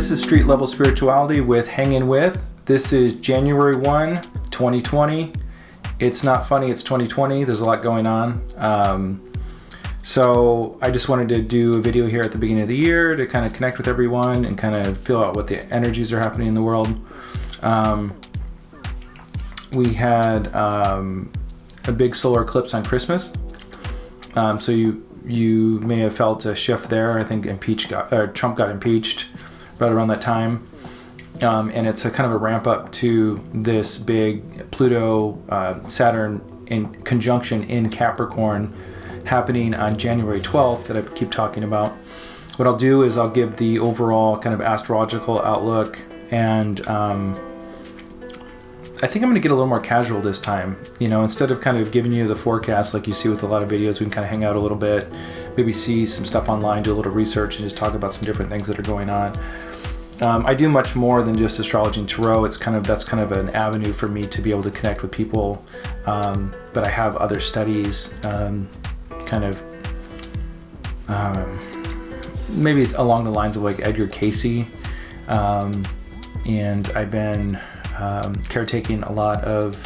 this is Street Level Spirituality with Hangin with. This is January 1, 2020. It's not funny, it's 2020. There's a lot going on. So I just wanted to do a video here at the beginning of the year to kind of connect with everyone and kind of feel out what the energies are happening in the world. We had a big solar eclipse on Christmas. So you may have felt a shift there. I think Trump got impeached right around that time. And it's a kind of a ramp up to this big Pluto Saturn in conjunction in Capricorn happening on January 12th that I keep talking about. What I'll do is I'll give the overall kind of astrological outlook, and I think I'm going to get a little more casual this time. You know, instead of kind of giving you the forecast like you see with a lot of videos, we can kind of hang out a little bit, maybe see some stuff online, do a little research, and just talk about some different things that are going on. I do much more than just astrology and tarot. That's kind of an avenue for me to be able to connect with people. But I have other studies, maybe along the lines of like Edgar Cayce, and I've been caretaking a lot of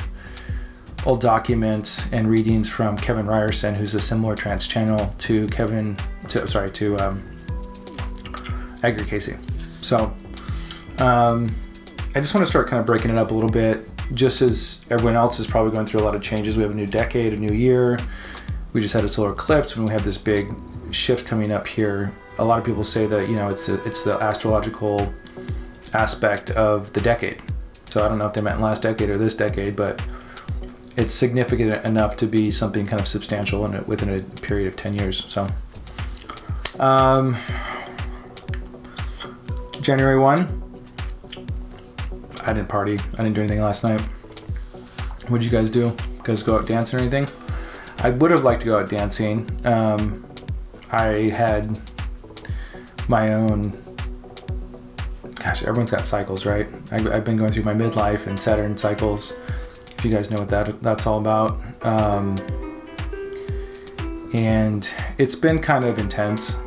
old documents and readings from Kevin Ryerson, who's a similar trance channel to Edgar Cayce. So I just want to start kind of breaking it up a little bit, just as everyone else is probably going through a lot of changes. We have a new decade, a new year. We just had a solar eclipse, and we have this big shift coming up here. A lot of people say that, you know, it's the astrological aspect of the decade. So I don't know if they meant last decade or this decade, but it's significant enough to be something kind of substantial within a period of 10 years. So January 1, I didn't party. I didn't do anything last night. What did you guys do? You guys go out dancing or anything? I would have liked to go out dancing. I had my own, gosh, everyone's got cycles, right? I've been going through my midlife and Saturn cycles, if you guys know what that's all about. And it's been kind of intense.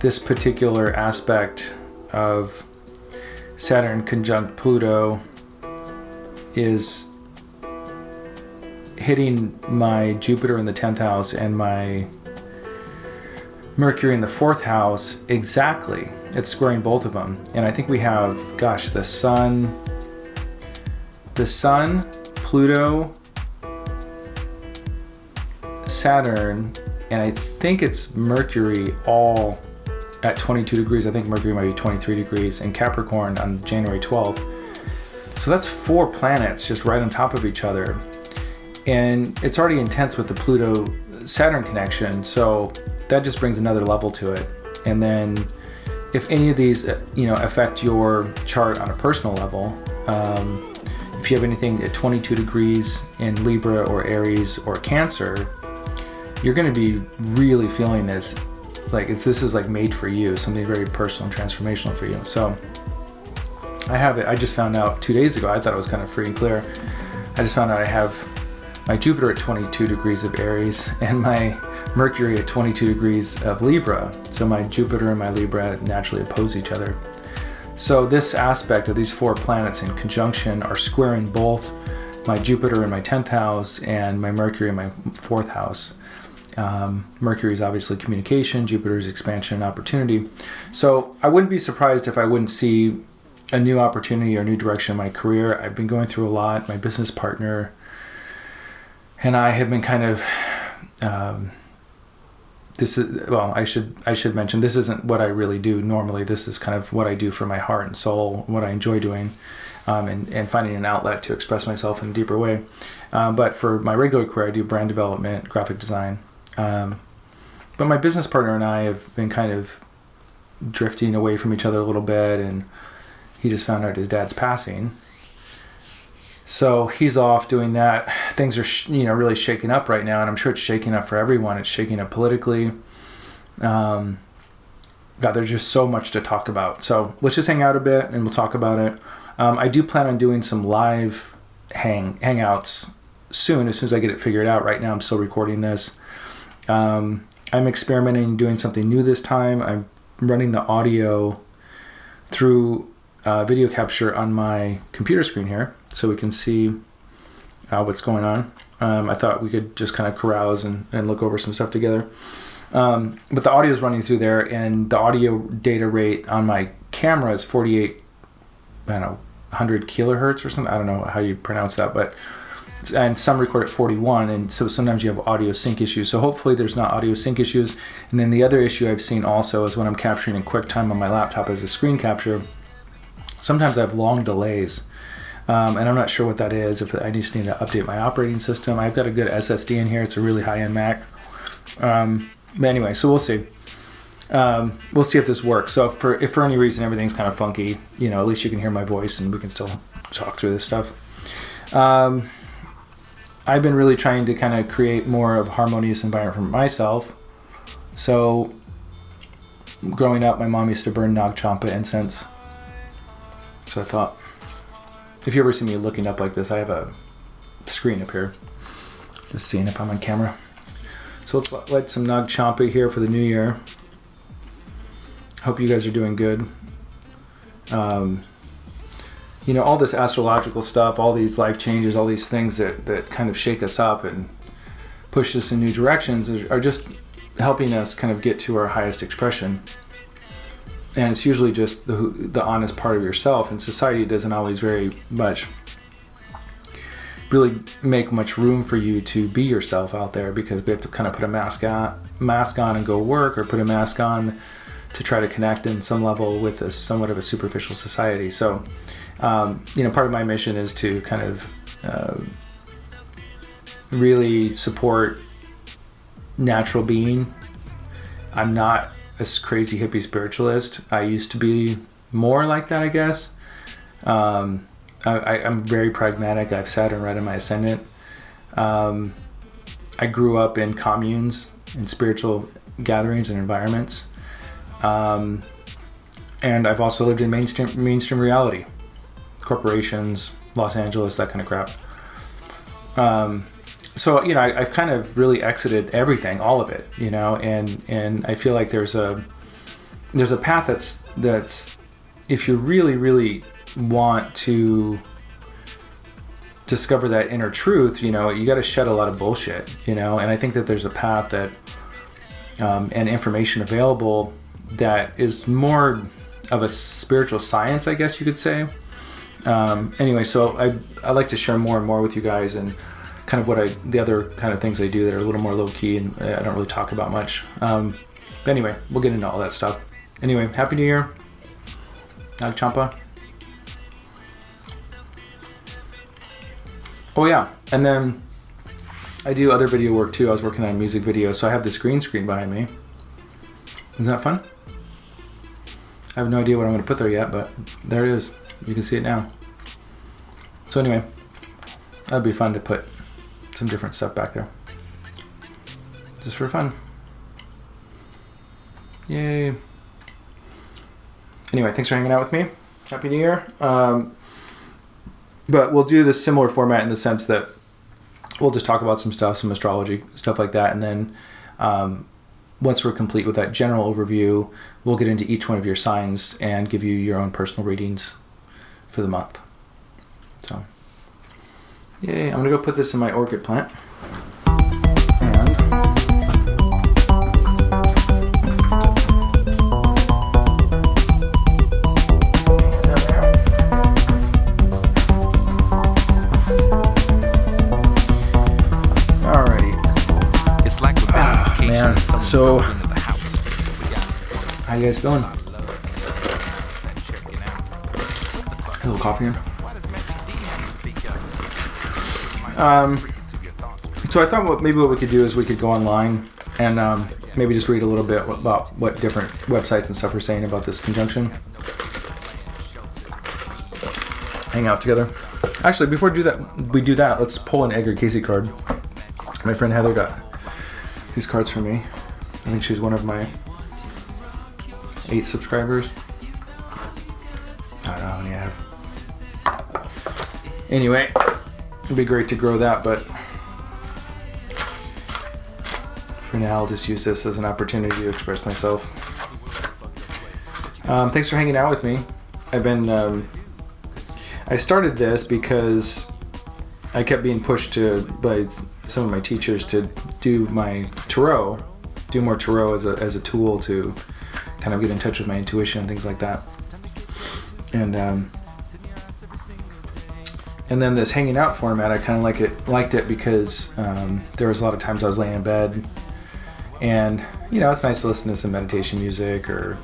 This particular aspect of Saturn conjunct Pluto is hitting my Jupiter in the 10th house and my Mercury in the 4th house exactly. It's squaring both of them. And I think we have, gosh, the Sun, Pluto, Saturn, and I think it's Mercury all at 22 degrees. I think Mercury might be 23 degrees in Capricorn on January 12th. So that's 4 planets just right on top of each other. And it's already intense with the Pluto-Saturn connection, so that just brings another level to it. And then if any of these, affect your chart on a personal level, if you have anything at 22 degrees in Libra or Aries or Cancer, you're going to be really feeling this. Like this is like made for you, something very personal and transformational for you. So I have it. I just found out 2 days ago. I thought it was kind of free and clear. I just found out I have my Jupiter at 22 degrees of Aries and my Mercury at 22 degrees of Libra. So my Jupiter and my Libra naturally oppose each other. So this aspect of these 4 planets in conjunction are squaring both my Jupiter in my 10th house and my Mercury in my 4th house. Mercury is obviously communication, Jupiter is expansion and opportunity. So I wouldn't be surprised if I wouldn't see a new opportunity or new direction in my career. I've been going through a lot. My business partner and I have been kind of, I should mention, this isn't what I really do normally. This is kind of what I do for my heart and soul, what I enjoy doing, and finding an outlet to express myself in a deeper way. But for my regular career, I do brand development, graphic design. But my business partner and I have been kind of drifting away from each other a little bit, and he just found out his dad's passing. So he's off doing that. Things are, really shaking up right now, and I'm sure it's shaking up for everyone. It's shaking up politically. God, there's just so much to talk about. So let's just hang out a bit, and we'll talk about it. I do plan on doing some live hangouts soon, as soon as I get it figured out. Right now, I'm still recording this. I'm experimenting, doing something new this time. I'm running the audio through video capture on my computer screen here, so we can see what's going on. I thought we could just kind of carouse and look over some stuff together. But the audio is running through there, and the audio data rate on my camera is 100 kilohertz or something. I don't know how you pronounce that, but and some record at 41, and so sometimes you have audio sync issues. So hopefully there's not audio sync issues. And then the other issue I've seen also is when I'm capturing in QuickTime on my laptop as a screen capture, sometimes I have long delays. And I'm not sure what that is. If I just need to update my operating system. I've got a good SSD in here. It's a really high-end Mac. But anyway, so we'll see. We'll see if this works. So if for any reason everything's kind of funky, at least you can hear my voice and we can still talk through this stuff. I've been really trying to kind of create more of a harmonious environment for myself. So growing up, my mom used to burn Nag Champa incense. So I thought, if you ever see me looking up like this, I have a screen up here. Just seeing if I'm on camera. So let's light some Nag Champa here for the new year. Hope you guys are doing good. All this astrological stuff, all these life changes, all these things that kind of shake us up and push us in new directions are just helping us kind of get to our highest expression. And it's usually just the honest part of yourself, and society doesn't always really make much room for you to be yourself out there, because we have to kind of put a mask on and go work, or put a mask on to try to connect in some level with somewhat of a superficial society. So part of my mission is to kind of really support natural being. I'm not a crazy hippie spiritualist. I used to be more like that, I guess. I'm very pragmatic. I have Saturn right in my ascendant. I grew up in communes, in spiritual gatherings and environments. And I've also lived in mainstream reality. Corporations, Los Angeles, that kind of crap. So I've kind of really exited everything, all of it, and I feel like there's a path that's if you really, really want to discover that inner truth, you got to shed a lot of bullshit, and I think that there's a path that and information available that is more of a spiritual science, I guess you could say. Anyway, so I like to share more and more with you guys, and kind of the other kind of things I do that are a little more low key and I don't really talk about much. But anyway, we'll get into all that stuff. Anyway, Happy New Year. Nag Champa. Oh yeah, and then I do other video work too. I was working on a music video, so I have this green screen behind me. Isn't that fun? I have no idea what I'm going to put there yet, but there it is. You can see it now. So anyway, that'd be fun to put some different stuff back there. Just for fun. Yay. Anyway, thanks for hanging out with me. Happy New Year. But we'll do this similar format in the sense that we'll just talk about some stuff, some astrology, stuff like that. And then once we're complete with that general overview, we'll get into each one of your signs and give you your own personal readings for the month. So, yay, I'm going to go put this in my orchid plant. So, how you guys feeling? A little coffee here. So I thought maybe what we could do is we could go online and maybe just read a little bit about what different websites and stuff are saying about this conjunction. Hang out together. Actually, before we do that, let's pull an Edgar Casey card. My friend Heather got these cards for me. I think she's one of my 8 subscribers. I don't know how many I have. Anyway, it'd be great to grow that, but for now I'll just use this as an opportunity to express myself. Thanks for hanging out with me. I started this because I kept being pushed by some of my teachers to do more tarot as a tool to kind of get in touch with my intuition and things like that. And then this hanging out format, I kind of liked it because there was a lot of times I was laying in bed, and it's nice to listen to some meditation music or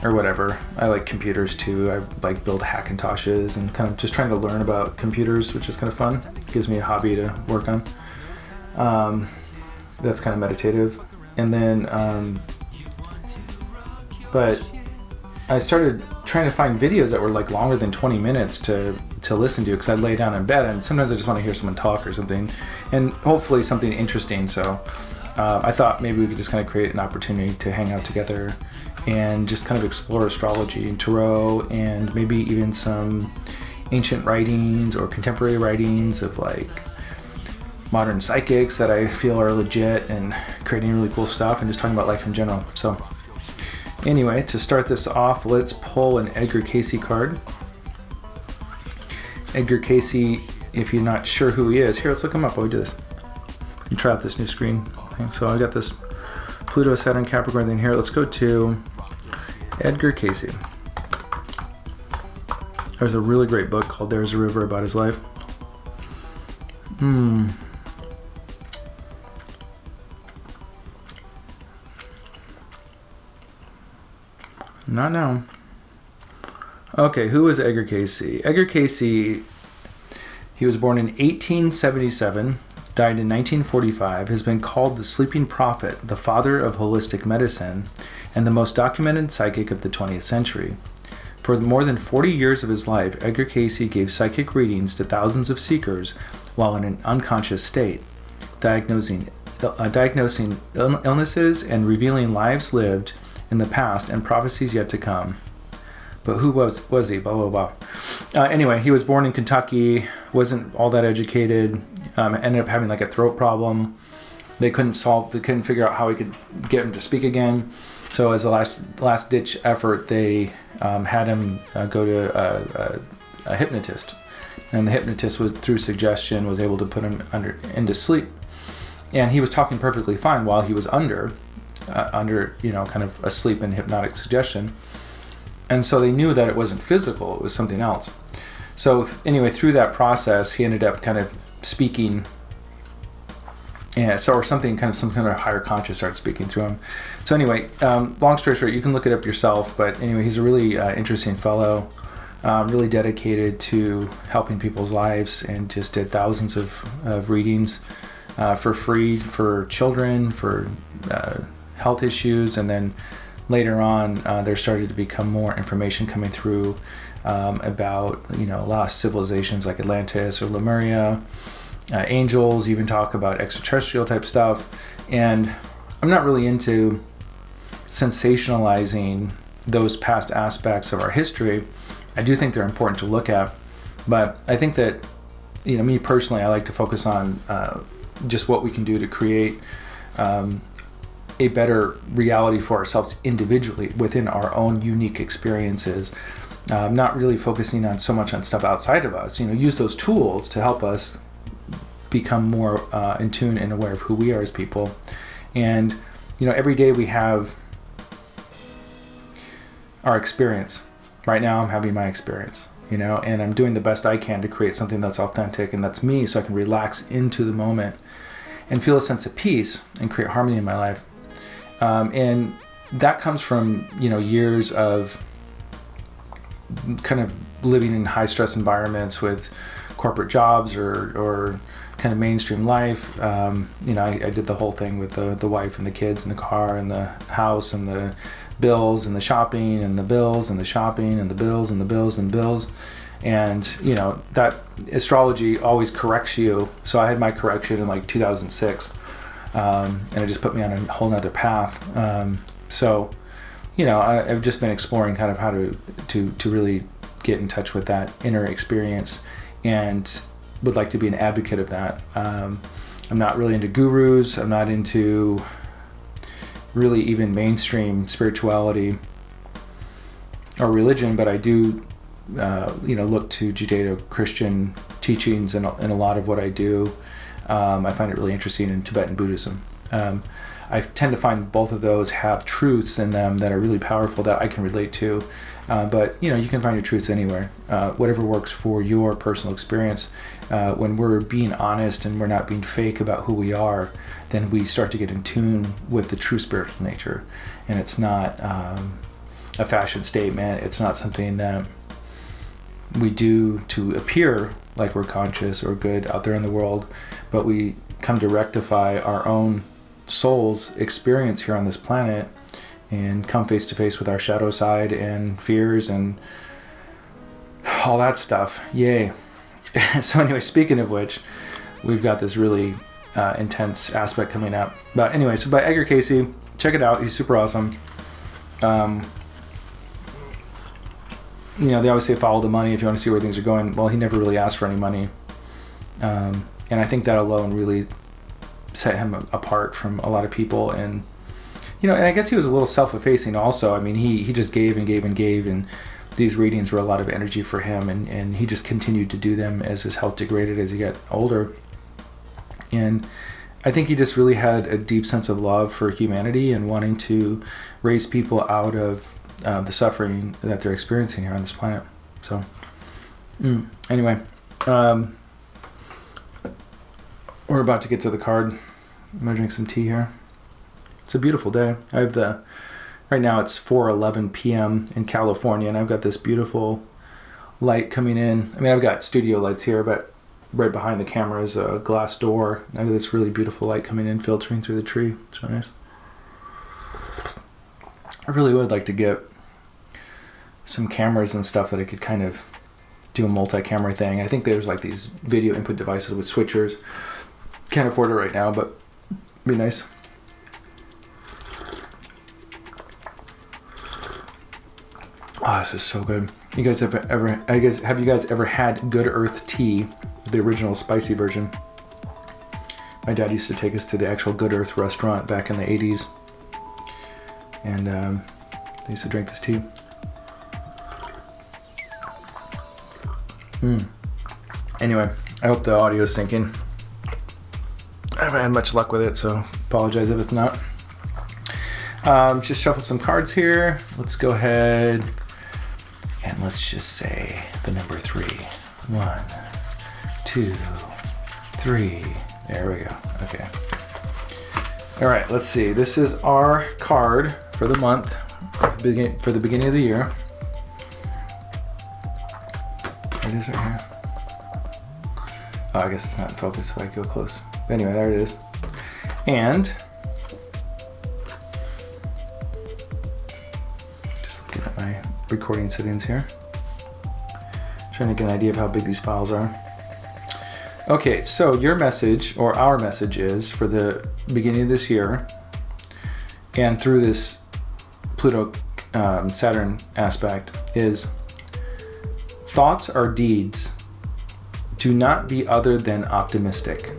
whatever. I like computers too. I like build Hackintoshes and kind of just trying to learn about computers, which is kind of fun. It gives me a hobby to work on. That's kind of meditative. And then, but I started trying to find videos that were like longer than 20 minutes to listen to, because I'd lay down in bed and sometimes I just want to hear someone talk or something, and hopefully something interesting. So I thought maybe we could just kind of create an opportunity to hang out together and just kind of explore astrology and tarot, and maybe even some ancient writings or contemporary writings of like modern psychics that I feel are legit and creating really cool stuff, and just talking about life in general. So anyway, to start this off, let's pull an Edgar Cayce card. Edgar Cayce, if you're not sure who he is, here, let's look him up while we do this. You try out this new screen thing. So I got this Pluto, Saturn, Capricorn thing here. Let's go to Edgar Cayce. There's a really great book called There's a River about his life. Not now. Okay, who is Edgar Cayce? Edgar Cayce, he was born in 1877, died in 1945, has been called the sleeping prophet, the father of holistic medicine, and the most documented psychic of the 20th century. For more than 40 years of his life, Edgar Cayce gave psychic readings to thousands of seekers while in an unconscious state, diagnosing illnesses and revealing lives lived in the past and prophecies yet to come. But who was he? Blah, blah, blah. Anyway, he was born in Kentucky, wasn't all that educated, ended up having like a throat problem. They couldn't figure out how he could get him to speak again. So as a last ditch effort, they had him go to a hypnotist. And the hypnotist, through suggestion, was able to put him into sleep. And he was talking perfectly fine while he was under kind of asleep in hypnotic suggestion. And so they knew that it wasn't physical, it was something else. So anyway, through that process, he ended up kind of speaking, and some kind of higher conscious started speaking through him. So anyway, long story short, you can look it up yourself, but anyway, he's a really interesting fellow, really dedicated to helping people's lives, and just did thousands of readings for free for children, for health issues, and then later on, there started to become more information coming through about lost civilizations like Atlantis or Lemuria. Angels even talk about extraterrestrial type stuff, and I'm not really into sensationalizing those past aspects of our history. I do think they're important to look at, but I think that me personally, I like to focus on just what we can do to create a better reality for ourselves individually within our own unique experiences. Not really focusing on so much on stuff outside of us. Use those tools to help us become more in tune and aware of who we are as people. And every day we have our experience. Right now I'm having my experience, and I'm doing the best I can to create something that's authentic and that's me, so I can relax into the moment and feel a sense of peace and create harmony in my life. And that comes from years of kind of living in high stress environments with corporate jobs or kind of mainstream life. I did the whole thing with the wife and the kids and the car and the house and the bills and the shopping and the bills and the shopping and the bills and the bills and bills. And that astrology always corrects you. So I had my correction in like 2006, and it just put me on a whole nother path. So I've just been exploring kind of how to really get in touch with that inner experience, and would like to be an advocate of that. I'm not really into gurus. I'm not into really even mainstream spirituality. or religion, but I do, look to Judeo-Christian teachings in a lot of what I do. I find it really interesting in Tibetan Buddhism. I tend to find both of those have truths in them that are really powerful that I can relate to. But you can find your truths anywhere. Whatever works for your personal experience. When we're being honest and we're not being fake about who we are, then we start to get in tune with the true spiritual nature. And it's not a fashion statement. It's not something that we do to appear like we're conscious or good out there in the world, but we come to rectify our own soul's experience here on this planet and come face to face with our shadow side and fears and all that stuff. Yay. So anyway, speaking of which, we've got this really intense aspect coming up. But anyway, so by Edgar Cayce, check it out. He's super awesome. They always say follow the money if you want to see where things are going. Well, he never really asked for any money. And I think that alone really set him apart from a lot of people. And and I guess he was a little self-effacing also. I mean, he just gave and gave and gave, and these readings were a lot of energy for him, and he just continued to do them as his health degraded as he got older. And I think he just really had a deep sense of love for humanity and wanting to raise people out of the suffering that they're experiencing here on this planet. So anyway, we're about to get to the card. I'm gonna drink some tea here. It's a beautiful day. I have right now it's 4:11 p.m. in California, and I've got this beautiful light coming in. I mean, I've got studio lights here, but right behind the camera is a glass door. I have this really beautiful light coming in, filtering through the tree. It's really nice. I really would like to get some cameras and stuff that I could kind of do a multi-camera thing. I think there's like these video input devices with switchers. Can't afford it right now, but it'd be nice. Oh, this is so good. Have you guys ever had Good Earth tea, the original spicy version? My dad used to take us to the actual Good Earth restaurant back in the 80s. And they used to drink this tea. Anyway, I hope the audio is syncing. I haven't had much luck with it, so apologize if it's not. Just shuffled some cards here. Let's go ahead and let's just say the number 3. 1, 2, 3. There we go. Okay. All right, let's see. This is our card for the month, for the beginning of the year. It is right here. Oh, I guess it's not in focus if I go close. But anyway, there it is. And just looking at my recording settings here. Trying to get an idea of how big these files are. Okay, so your message, or our message, is for the beginning of this year and through this Pluto Saturn aspect is: thoughts are deeds. Do not be other than optimistic.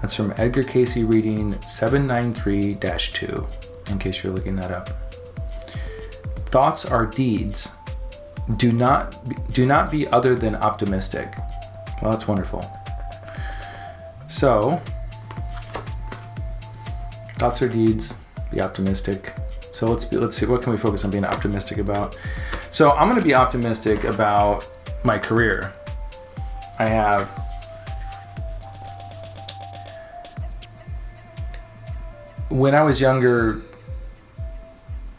That's from Edgar Cayce reading 793-2, in case you're looking that up. Thoughts are deeds. Do not be other than optimistic. Well, that's wonderful. So, thoughts are deeds. Be optimistic. So let's see. What can we focus on being optimistic about? So I'm going to be optimistic about my career. When I was younger,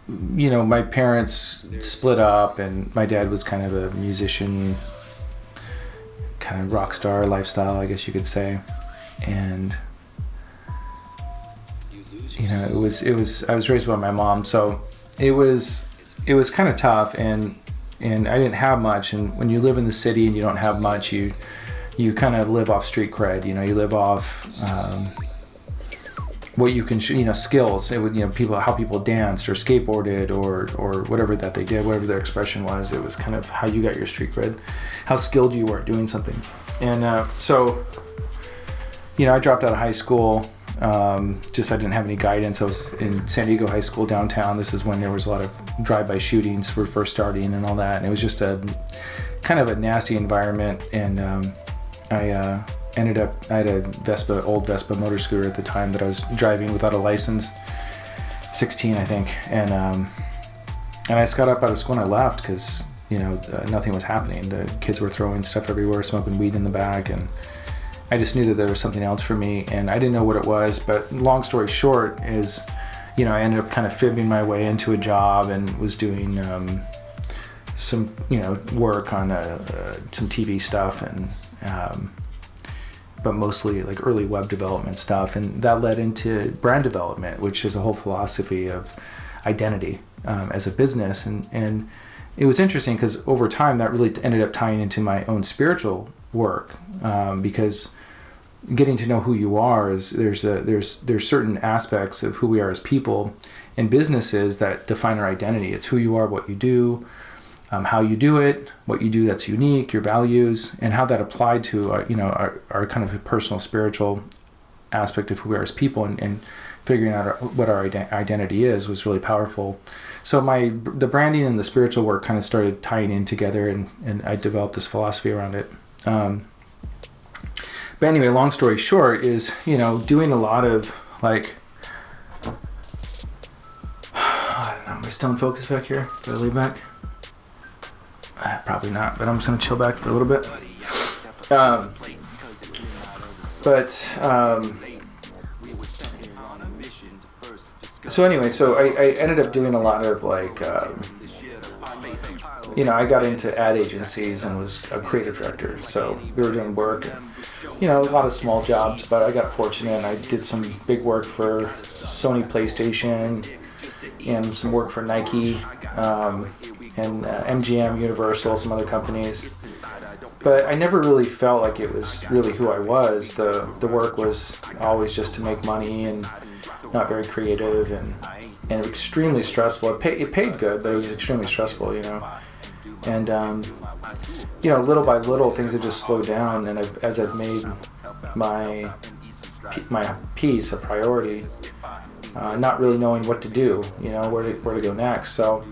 my parents split up, and my dad was kind of a musician, kind of rock star lifestyle, I guess you could say. And it was I was raised by my mom, so it was kind of tough, and I didn't have much. And when you live in the city and you don't have much, you kind of live off street cred. You live off what you can skills. It would how people danced or skateboarded or whatever that they did, whatever their expression was. It was kind of how you got your street cred, how skilled you were at doing something. And so I dropped out of high school Just I didn't have any guidance. I was in San Diego High School downtown. This is when there was a lot of drive-by shootings were first starting and all that. And it was just a kind of a nasty environment. And I ended up, I had a old Vespa motor scooter at the time that I was driving without a license, 16 I think. And I just got up out of school and I left because, nothing was happening. The kids were throwing stuff everywhere, smoking weed in the back, and I just knew that there was something else for me, and I didn't know what it was. But long story short is, I ended up kind of fibbing my way into a job and was doing some, work on some TV stuff, and but mostly like early web development stuff, and that led into brand development, which is a whole philosophy of identity as a business, and it was interesting because over time that really ended up tying into my own spiritual work, because getting to know who you are is there's certain aspects of who we are as people and businesses that define our identity. It's who you are, what you do, how you do it, what you do that's unique, your values, and how that applied to our kind of personal spiritual aspect of who we are as people, and figuring out what our identity is was really powerful. So the branding and the spiritual work kind of started tying in together, and I developed this philosophy around it. But anyway, long story short is, doing a lot of like, I don't know, my stone focus back here. Gotta lean back. Probably not, but I'm just gonna chill back for a little bit. So anyway, so I ended up doing a lot of like, I got into ad agencies and was a creative director. So we were doing work, and, a lot of small jobs, but I got fortunate and I did some big work for Sony PlayStation and some work for Nike, and MGM, Universal, some other companies. But I never really felt like it was really who I was. The work was always just to make money and not very creative and extremely stressful. It paid good, but it was extremely stressful, And little by little, things have just slowed down. And as I've made my piece a priority, not really knowing what to do, where to go next. So,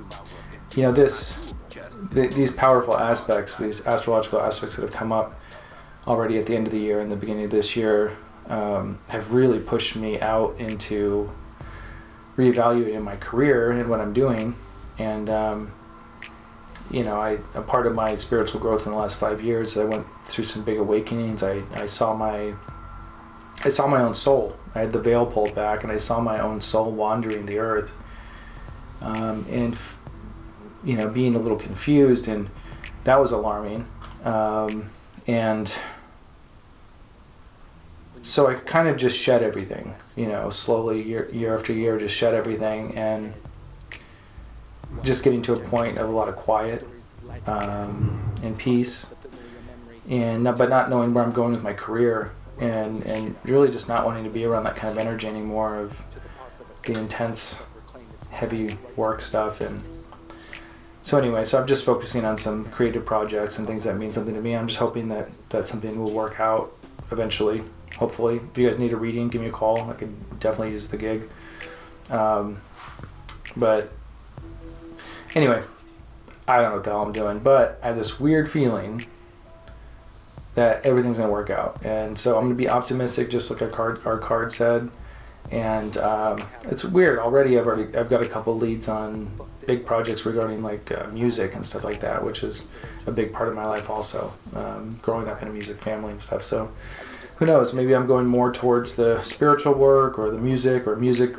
these powerful aspects, these astrological aspects that have come up already at the end of the year and the beginning of this year, have really pushed me out into reevaluating my career and what I'm doing. And, a part of my spiritual growth in the last 5 years, I went through some big awakenings. I saw my own soul. I had the veil pulled back and I saw my own soul wandering the earth. And being a little confused, and that was alarming. And so I've kind of just shed everything, slowly year after year, just shed everything, and just getting to a point of a lot of quiet and peace, but not knowing where I'm going with my career, and really just not wanting to be around that kind of energy anymore of the intense, heavy work stuff. And so anyway, so I'm just focusing on some creative projects and things that mean something to me. I'm just hoping that something will work out eventually, hopefully. If you guys need a reading, give me a call. I could definitely use the gig. But anyway, I don't know what the hell I'm doing, but I have this weird feeling that everything's going to work out. And so I'm going to be optimistic, just like our card said. And it's weird. I've got a couple leads on big projects regarding like music and stuff like that, which is a big part of my life also, growing up in a music family and stuff. So who knows, maybe I'm going more towards the spiritual work or the music, or music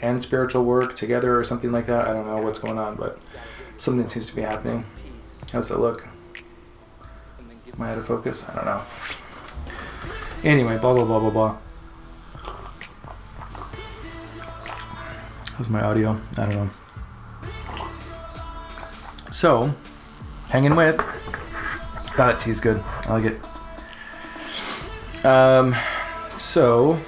and spiritual work together or something like that. I don't know what's going on, but something seems to be happening. How's it look? Am I out of focus? I don't know. Anyway, blah, blah, blah, blah, blah. How's my audio? I don't know. So, hanging with. That tea's good. I like it. So,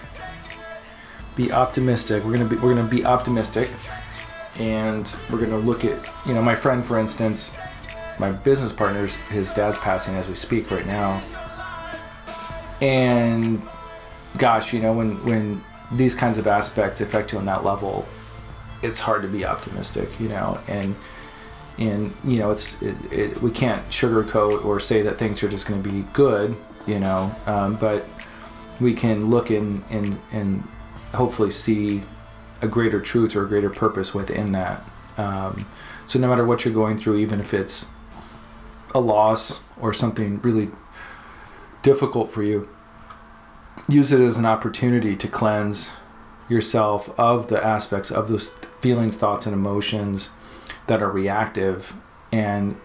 be optimistic. We're gonna be optimistic, and we're gonna look at, my friend, for instance, my business partner's, his dad's passing as we speak right now. And gosh, when these kinds of aspects affect you on that level, it's hard to be optimistic, and we can't sugarcoat or say that things are just going to be good, but we can look and hopefully see a greater truth or a greater purpose within that. So no matter what you're going through, even if it's a loss or something really difficult for you, use it as an opportunity to cleanse yourself of the aspects of those feelings, thoughts, and emotions that are reactive, and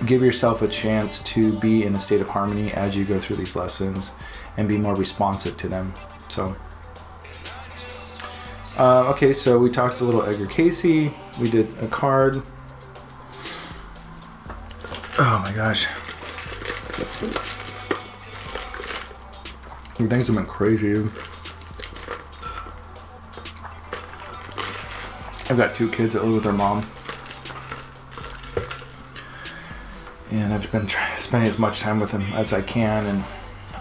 give yourself a chance to be in a state of harmony as you go through these lessons and be more responsive to them. So, okay, so we talked a little Edgar Casey. We did a card. Oh my gosh. Things have been crazy. I've got 2 kids that live with their mom. And I've been spending as much time with them as I can, and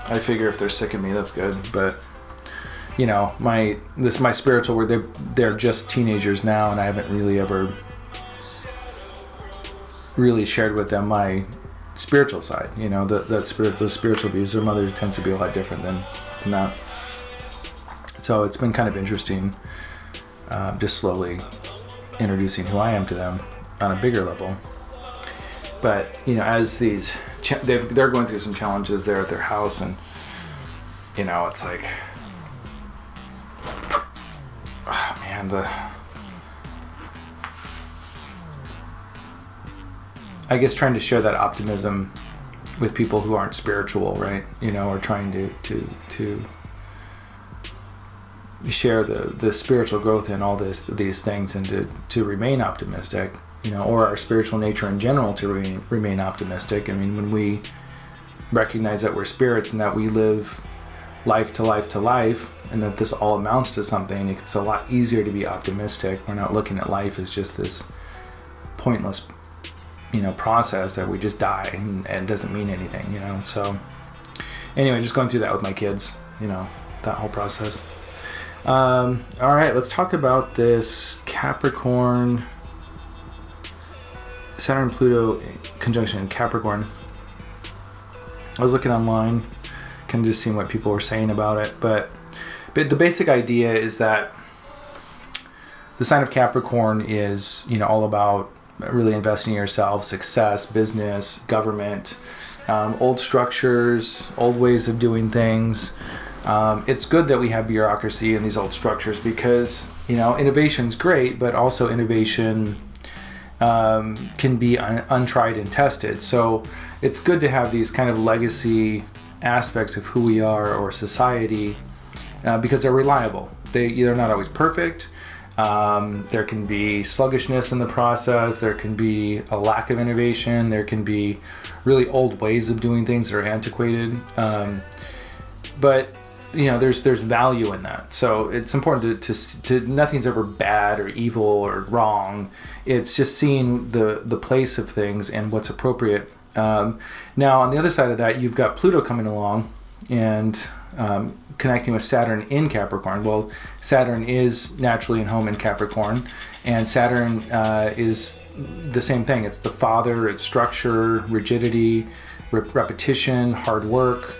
I figure if they're sick of me, that's good. But my spiritual world, they're just teenagers now, and I haven't really ever really shared with them my spiritual side. Those spiritual views. Their mother tends to be a lot different than that. So it's been kind of interesting, just slowly introducing who I am to them on a bigger level. But as these they're going through some challenges there at their house, and it's like, oh man, I guess trying to share that optimism with people who aren't spiritual, right? Or trying to share the spiritual growth in all these things, and to remain optimistic, or our spiritual nature in general to remain optimistic. I mean, when we recognize that we're spirits and that we live life to life to life, and that this all amounts to something, it's a lot easier to be optimistic. We're not looking at life as just this pointless process that we just die and it doesn't mean anything, So anyway, just going through that with my kids, that whole process. All right, let's talk about this Capricorn, Saturn Pluto conjunction in Capricorn. I was looking online, kind of just seeing what people were saying about it, but the basic idea is that the sign of Capricorn is, all about really investing in yourself, success, business, government, old structures, old ways of doing things. It's good that we have bureaucracy in these old structures because, innovation's great, but also innovation can be untried and tested. So it's good to have these kind of legacy aspects of who we are or society because they're reliable. They're not always perfect. There can be sluggishness in the process. There can be a lack of innovation. There can be really old ways of doing things that are antiquated. But there's value in that. So it's important to nothing's ever bad or evil or wrong. It's just seeing the place of things and what's appropriate. Now on the other side of that, you've got Pluto coming along and connecting with Saturn in Capricorn. Well, Saturn is naturally in home in Capricorn, and Saturn is the same thing. It's the father, it's structure, rigidity, repetition, hard work,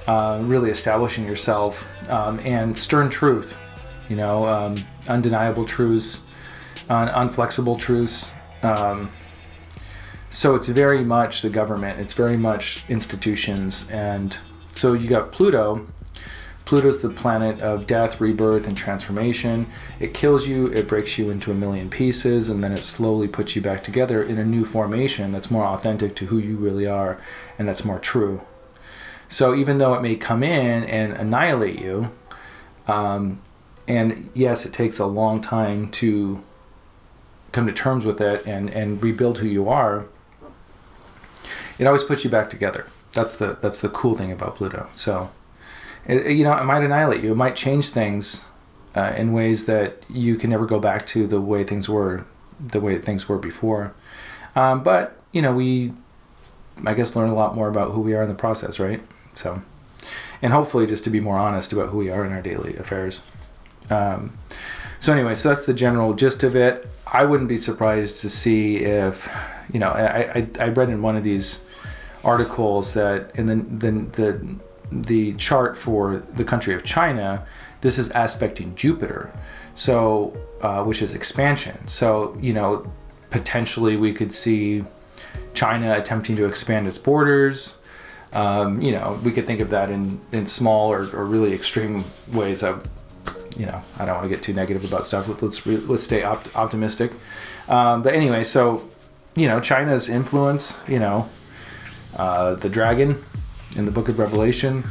really establishing yourself, and stern truth, undeniable truths, unflexible truths. So it's very much the government, it's very much institutions, and so you got Pluto. Pluto's the planet of death, rebirth, and transformation. It kills you, it breaks you into a million pieces, and then it slowly puts you back together in a new formation that's more authentic to who you really are, and that's more true. So even though it may come in and annihilate you, and yes, it takes a long time to come to terms with it and rebuild who you are, it always puts you back together. That's the cool thing about Pluto. So, it might annihilate you. It might change things in ways that you can never go back to the way things were before. But we, I guess, learn a lot more about who we are in the process, right? So, and hopefully just to be more honest about who we are in our daily affairs. So anyway, so that's the general gist of it. I wouldn't be surprised to see if, I read in one of these articles that in the chart for the country of China, this is aspecting Jupiter, so which is expansion. So potentially we could see China attempting to expand its borders. We could think of that in small or really extreme ways. I don't want to get too negative about stuff. Let's stay optimistic. But anyway, so China's influence, the dragon in the Book of Revelation,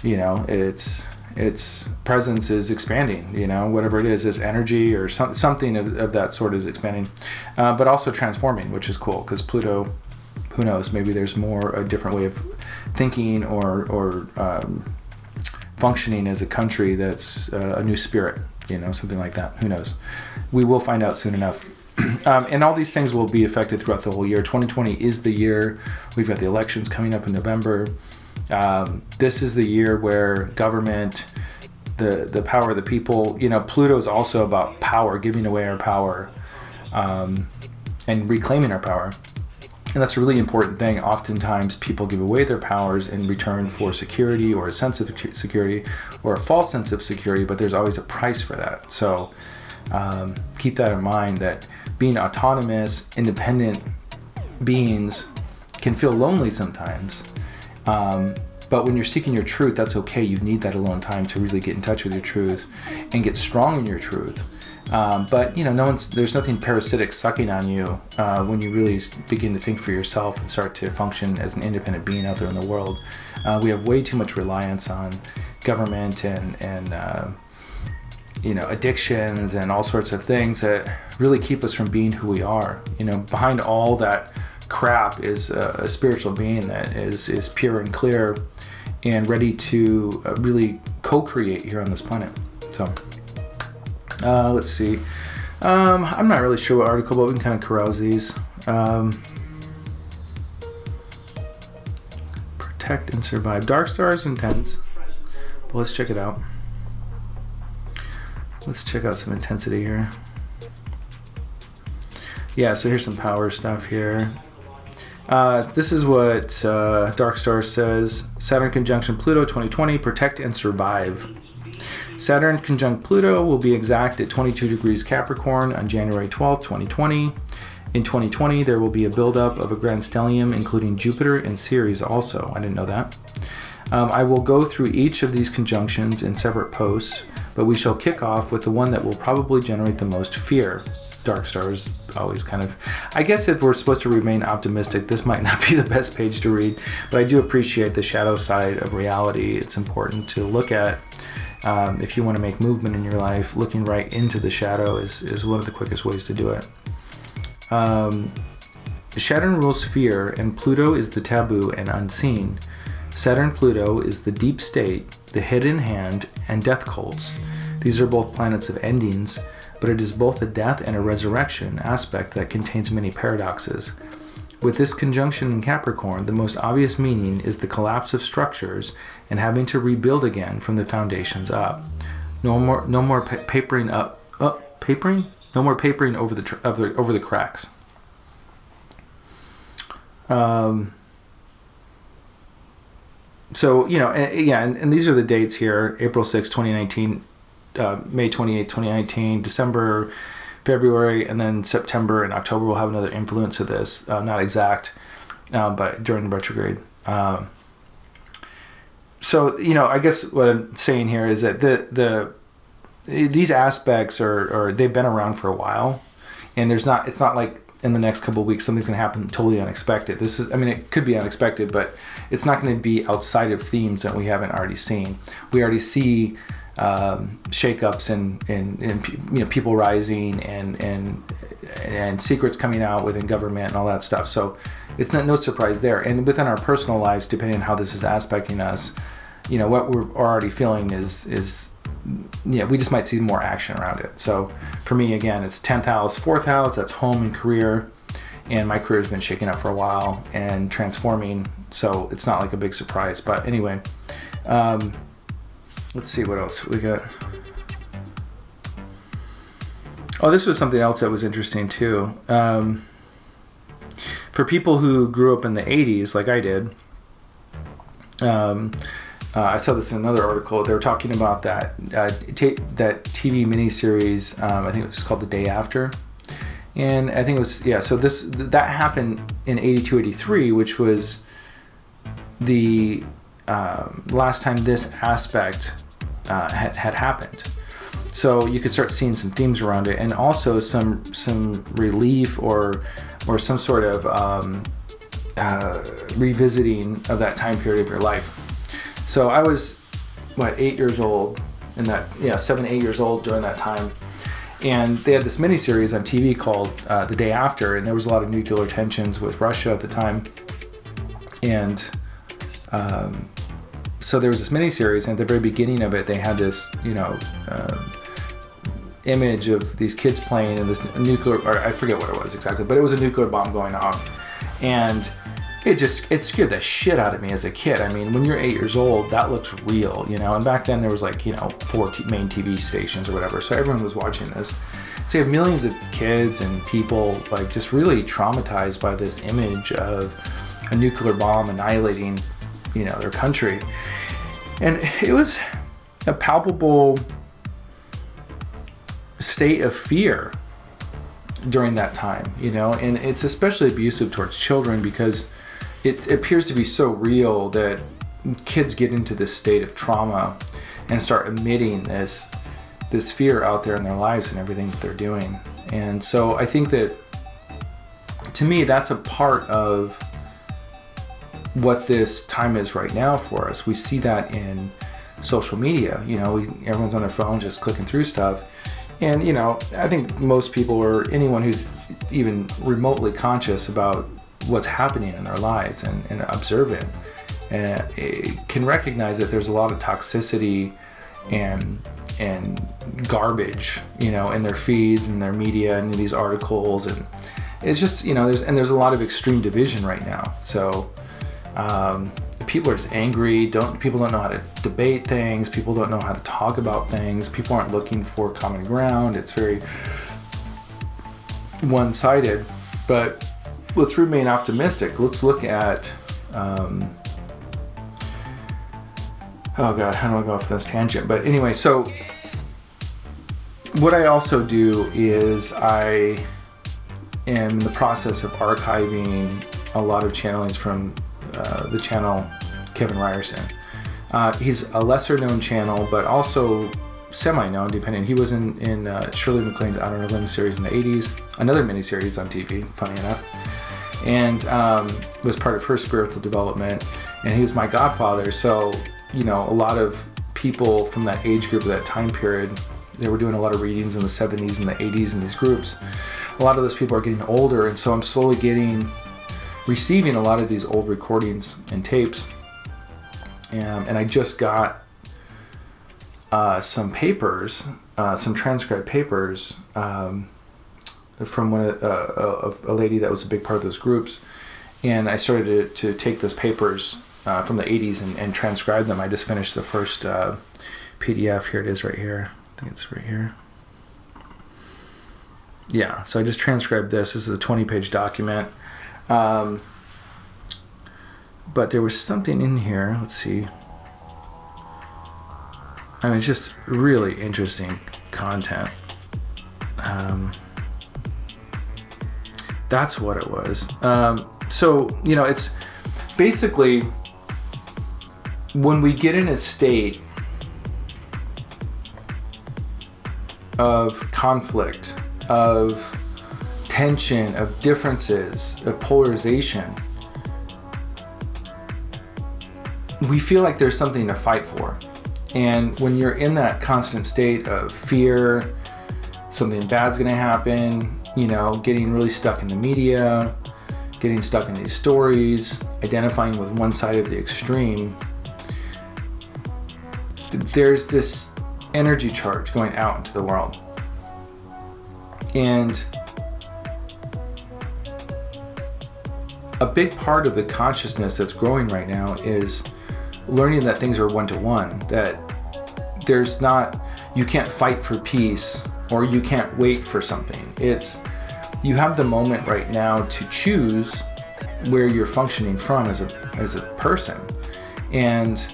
its presence is expanding. Whatever it is energy or something of that sort is expanding, but also transforming, which is cool because Pluto, who knows, maybe there's a different way of thinking or functioning as a country that's a new spirit, something like that. Who knows? We will find out soon enough. And all these things will be affected throughout the whole year. 2020 is the year. We've got the elections coming up in November. This is the year where government, the power of the people, Pluto is also about power, giving away our power, and reclaiming our power. And that's a really important thing. Oftentimes people give away their powers in return for security or a sense of security or a false sense of security, but there's always a price for that. So keep that in mind, that being autonomous, independent beings can feel lonely sometimes. But when you're seeking your truth, that's okay. You need that alone time to really get in touch with your truth and get strong in your truth. But there's nothing parasitic sucking on you when you really begin to think for yourself and start to function as an independent being out there in the world. We have way too much reliance on government and addictions and all sorts of things that really keep us from being who we are. Behind all that crap is a spiritual being that is pure and clear and ready to really co-create here on this planet. So let's see. I'm not really sure what article, but we can kind of carouse these. Protect and survive. Dark Star is intense, but let's check it out. Let's check out some intensity here. Yeah, so here's some power stuff here. This is what Dark Star says. Saturn conjunction Pluto 2020, protect and survive. Saturn conjunct Pluto will be exact at 22 degrees Capricorn on January 12, 2020. In 2020, there will be a buildup of a grand stellium, including Jupiter and Ceres also. I didn't know that. I will go through each of these conjunctions in separate posts, but we shall kick off with the one that will probably generate the most fear. Dark Star is always kind of... I guess if we're supposed to remain optimistic, this might not be the best page to read, but I do appreciate the shadow side of reality. It's important to look at. If you want to make movement in your life, looking right into the shadow is one of the quickest ways to do it. Saturn rules fear, and Pluto is the taboo and unseen. Saturn-Pluto is the deep state, the hidden hand, and death cults. These are both planets of endings, but it is both a death and a resurrection aspect that contains many paradoxes. With this conjunction in Capricorn, the most obvious meaning is the collapse of structures and having to rebuild again from the foundations up. No more papering up. Papering? No more papering over the cracks. So, and these are the dates here: April 6, 2019, May 28, 2019, December, February, and then September and October will have another influence of this. Not exact, but during the retrograde. So, I guess what I'm saying here is that these aspects they've been around for a while, and it's not like in the next couple of weeks something's going to happen totally unexpected. It could be unexpected, but it's not going to be outside of themes that we haven't already seen. We already see shakeups and people rising and secrets coming out within government and all that stuff. So it's no surprise there. And within our personal lives, depending on how this is aspecting us, what we're already feeling is we just might see more action around it. So for me, again, it's 10th house, 4th house, that's home and career. and my career has been shaking up for a while and transforming, so it's not like a big surprise. But anyway, let's see what else we got. Oh, this was something else that was interesting too. For people who grew up in the 80s, like I did, I saw this in another article. They were talking about that TV miniseries. I think it was called The Day After, and I think it was So that happened in 82, 83, which was the last time this aspect had happened. So you could start seeing some themes around it, and also some relief or some sort of revisiting of that time period of your life. So I was 8 years old in that 7, 8 years old during that time, and they had this miniseries on TV called The Day After, and there was a lot of nuclear tensions with Russia at the time, and so there was this miniseries, and at the very beginning of it, they had this image of these kids playing in this nuclear, or I forget what it was exactly, but it was a nuclear bomb going off, and it scared the shit out of me as a kid. I mean, when you're 8 years old, that looks real, and back then there was 4 main TV stations or whatever, so everyone was watching this. So you have millions of kids and people just really traumatized by this image of a nuclear bomb annihilating, their country. And it was a palpable state of fear during that time, and it's especially abusive towards children because it appears to be so real that kids get into this state of trauma and start emitting this fear out there in their lives and everything that they're doing. And so I think that, to me, that's a part of what this time is right now for us. We see that in social media. Everyone's on their phone just clicking through stuff. And, I think most people, or anyone who's even remotely conscious about what's happening in their lives and observant, can recognize that there's a lot of toxicity and garbage, in their feeds and their media and these articles. And it's just, there's a lot of extreme division right now. So people are just angry. People don't know how to debate things. People don't know how to talk about things. People aren't looking for common ground. It's very one-sided. But let's remain optimistic. Let's look at oh god, how do I go off this tangent? But anyway, so what I also do is I am in the process of archiving a lot of channelings from the channel Kevin Ryerson. He's a lesser known channel, but also semi-known, depending. He was in Shirley MacLaine's Out on a Limb series in the 80s, another miniseries on TV, funny enough, and was part of her spiritual development, and he was my godfather. So, a lot of people from that age group of that time period, they were doing a lot of readings in the 70s and the 80s in these groups. A lot of those people are getting older, and so I'm slowly receiving a lot of these old recordings and tapes, and I just got some papers, some transcribed papers from a lady that was a big part of those groups, and I started to take those papers from the 80s and transcribe them. I just finished the first PDF. Here it is right here. I think it's right here. Yeah, so I just transcribed this. This is a 20-page document. But there was something in here. Let's see. I mean, it's just really interesting content. That's what it was. So, it's basically when we get in a state of conflict, of tension, of differences, of polarization, we feel like there's something to fight for. And when you're in that constant state of fear, something bad's gonna happen, getting really stuck in the media, getting stuck in these stories, identifying with one side of the extreme, there's this energy charge going out into the world. And a big part of the consciousness that's growing right now is learning that things are one-to-one, that there's not, you can't fight for peace or you can't wait for something. It's, you have the moment right now to choose where you're functioning from as a person. And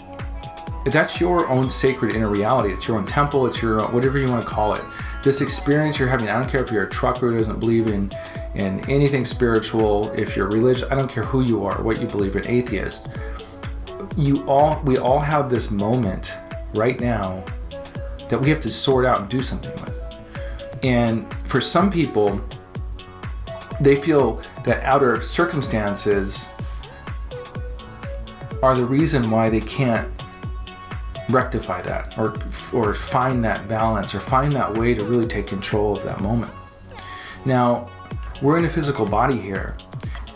that's your own sacred inner reality. It's your own temple. It's your own, whatever you want to call it. This experience you're having, I don't care if you're a trucker who doesn't believe in anything spiritual, if you're religious, I don't care who you are, what you believe in, atheist. We all have this moment right now that we have to sort out and do something with. And for some people, they feel that outer circumstances are the reason why they can't rectify that or find that balance or find that way to really take control of that moment. Now, we're in a physical body here,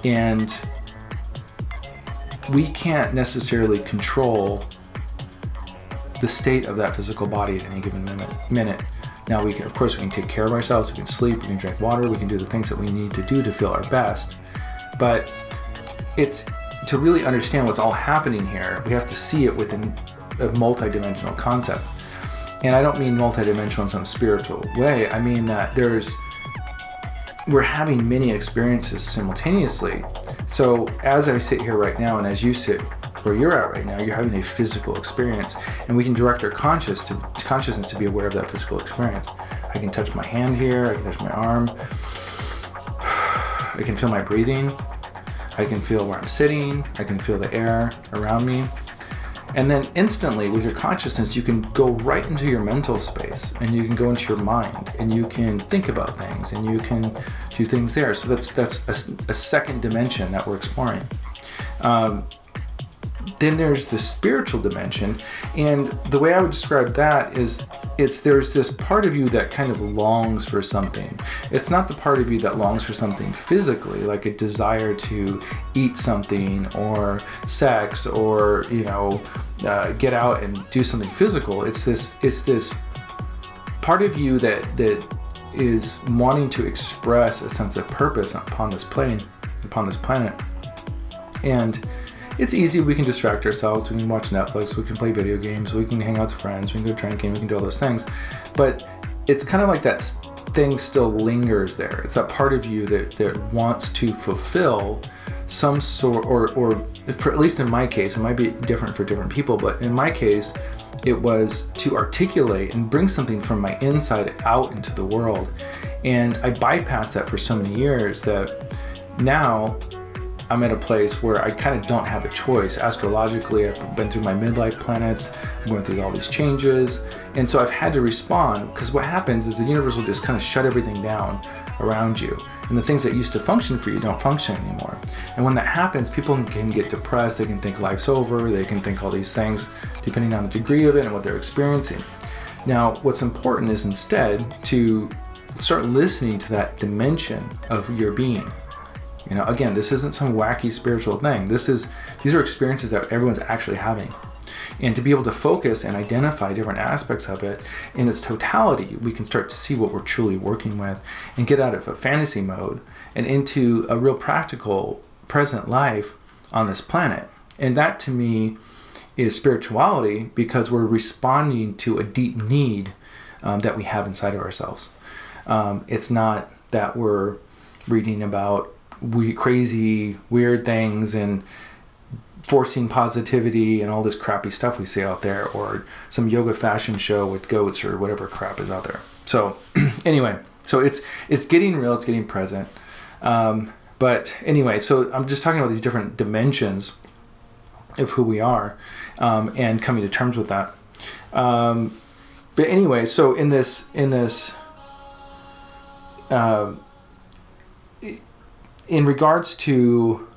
and we can't necessarily control the state of that physical body at any given minute. Now, we can take care of ourselves, we can sleep, we can drink water, we can do the things that we need to do to feel our best. But it's, to really understand what's all happening here, we have to see it within a multidimensional concept. And I don't mean multidimensional in some spiritual way. I mean that we're having many experiences simultaneously. So as I sit here right now, and as you sit where you're at right now, you're having a physical experience, and we can direct our consciousness to be aware of that physical experience. I can touch my hand here, I can touch my arm, I can feel my breathing, I can feel where I'm sitting, I can feel the air around me. And then instantly, with your consciousness, you can go right into your mental space, and you can go into your mind, and you can think about things, and you can do things there. So that's a second dimension that we're exploring. Then there's the spiritual dimension, and the way I would describe that is there's this part of you that kind of longs for something. It's not the part of you that longs for something physically, like a desire to eat something or sex or get out and do something physical. It's this part of you that is wanting to express a sense of purpose upon this planet. And it's easy, we can distract ourselves, we can watch Netflix, we can play video games, we can hang out with friends, we can go drinking, we can do all those things. But it's kind of like that thing still lingers there. It's that part of you that wants to fulfill some sort, or for, at least in my case, it might be different for different people, but in my case, it was to articulate and bring something from my inside out into the world. And I bypassed that for so many years that now I'm at a place where I kind of don't have a choice. Astrologically, I've been through my midlife planets, I'm going through all these changes, and so I've had to respond, because what happens is the universe will just kind of shut everything down around you, and the things that used to function for you don't function anymore. And when that happens, people can get depressed, they can think life's over, they can think all these things, depending on the degree of it and what they're experiencing. Now, what's important is instead to start listening to that dimension of your being. Again, this isn't some wacky spiritual thing. These are experiences that everyone's actually having. And to be able to focus and identify different aspects of it in its totality, we can start to see what we're truly working with and get out of a fantasy mode and into a real practical present life on this planet. And that, to me, is spirituality, because we're responding to a deep need that we have inside of ourselves. It's not that we're reading about crazy, weird things and forcing positivity and all this crappy stuff we see out there, or some yoga fashion show with goats or whatever crap is out there. So anyway, so it's getting real, it's getting present. But anyway, so I'm just talking about these different dimensions of who we are, and coming to terms with that. But anyway, so in this in regards to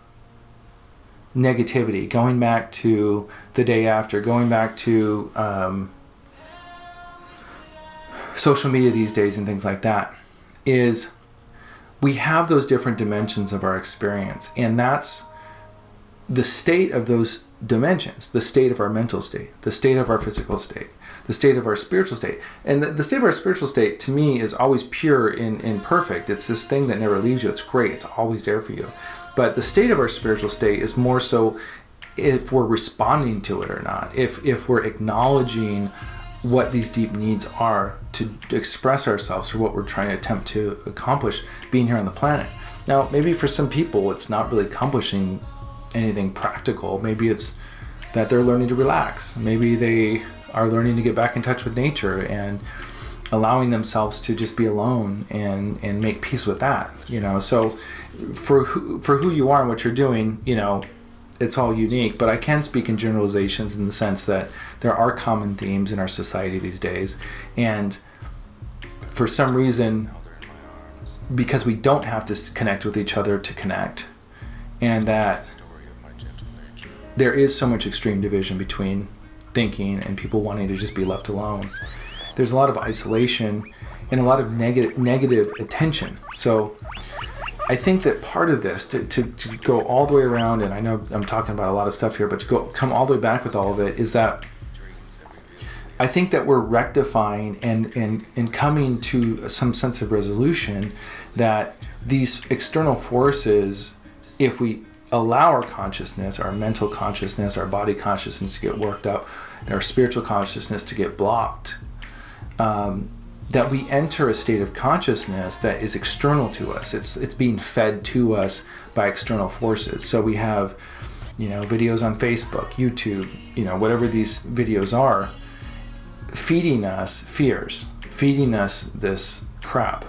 negativity, going back to the day after, going back to social media these days and things like that, is we have those different dimensions of our experience, and that's the state of those dimensions, the state of our mental state, the state of our physical state, the state of our spiritual state. And the state of our spiritual state, to me, is always pure and perfect. It's this thing that never leaves you. It's great. It's always there for you. But the state of our spiritual state is more so if we're responding to it or not, if we're acknowledging what these deep needs are to express ourselves or what we're trying to attempt to accomplish being here on the planet. Now, maybe for some people, it's not really accomplishing anything practical. Maybe it's that they're learning to relax. Maybe they are learning to get back in touch with nature and allowing themselves to just be alone and make peace with that, you know. So for who you are and what you're doing, you know, it's all unique, but I can speak in generalizations in the sense that there are common themes in our society these days, and for some reason, because we don't have to connect with each other to connect, and that there is so much extreme division between thinking and people wanting to just be left alone. There's a lot of isolation and a lot of negative attention. So I think that part of this, to go all the way around, and I know I'm talking about a lot of stuff here, but to come all the way back with all of it, is that I think that we're rectifying and coming to some sense of resolution that these external forces, if we allow our consciousness, our mental consciousness, our body consciousness to get worked up, our spiritual consciousness to get blocked, that we enter a state of consciousness that is external to us. It's being fed to us by external forces. So we have, you know, videos on Facebook, YouTube, you know, whatever these videos are, feeding us fears, feeding us this crap.